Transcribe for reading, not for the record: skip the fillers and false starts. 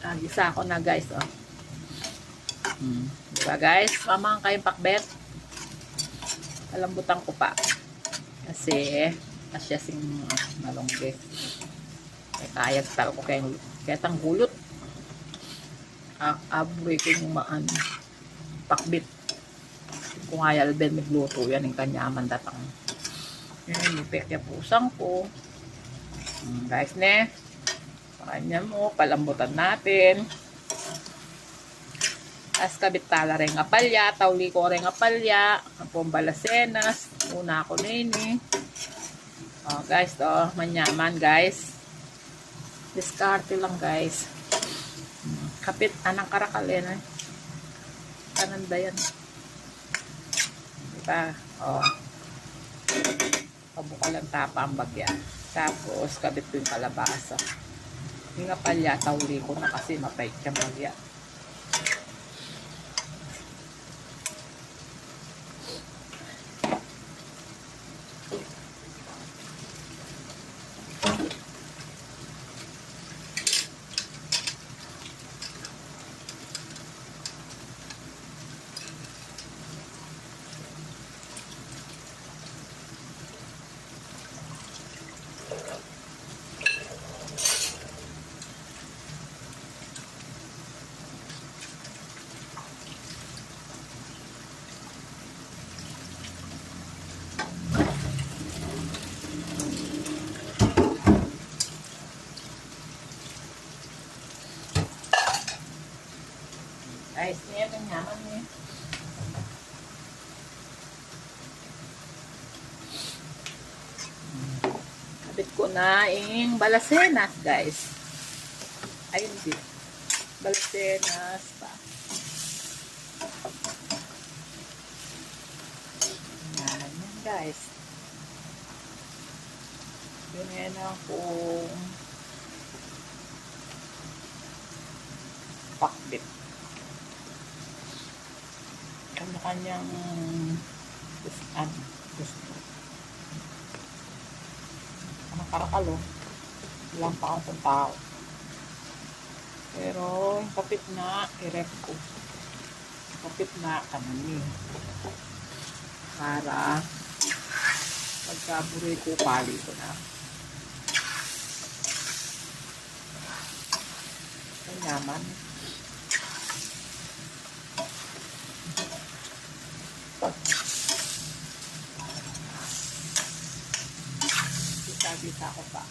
Gisa ko na guys, oh. Diba guys? Mamang kayong pakbet. Alambutan ko pa. Kasi, asya sing malongge. Kayag tal ko kaya tang gulot. Aboy ko yung pakbit. Kung ayal ben magluto yan yung kanyaman datang. Yan, ipek ya pusang ko. Guys, ne. Kanya mo, palambutan natin. As kabit tala rin nga palya, tawli ko rin nga palya, ang pombalasenas, una ako na ini. Oh, guys, to, manyaman, guys. Diskarte lang, guys. Kapit, anang karakalin, eh. Kananda yan. Diba? Oh. Pabuka lang tapa ang bagya. Tapos, kabit ko yung kalabasa. Yung nga palya, tawli ko na kasi mapait yung bagya. Guys, niya kanyaman niya. Kabit ko na yung balasenas, guys. Ay, hindi. Balasenas pa. Yan, guys. Yun akong pakbit. Kanya-kanyang gusto. Anong karakalo? Ilang pa akong tao. Pero, yung kapit na, i-ref ko. Kapit na, kanani. Para, pagkaburay ko, pali ko na. Ang yaman. Bisa ko pa.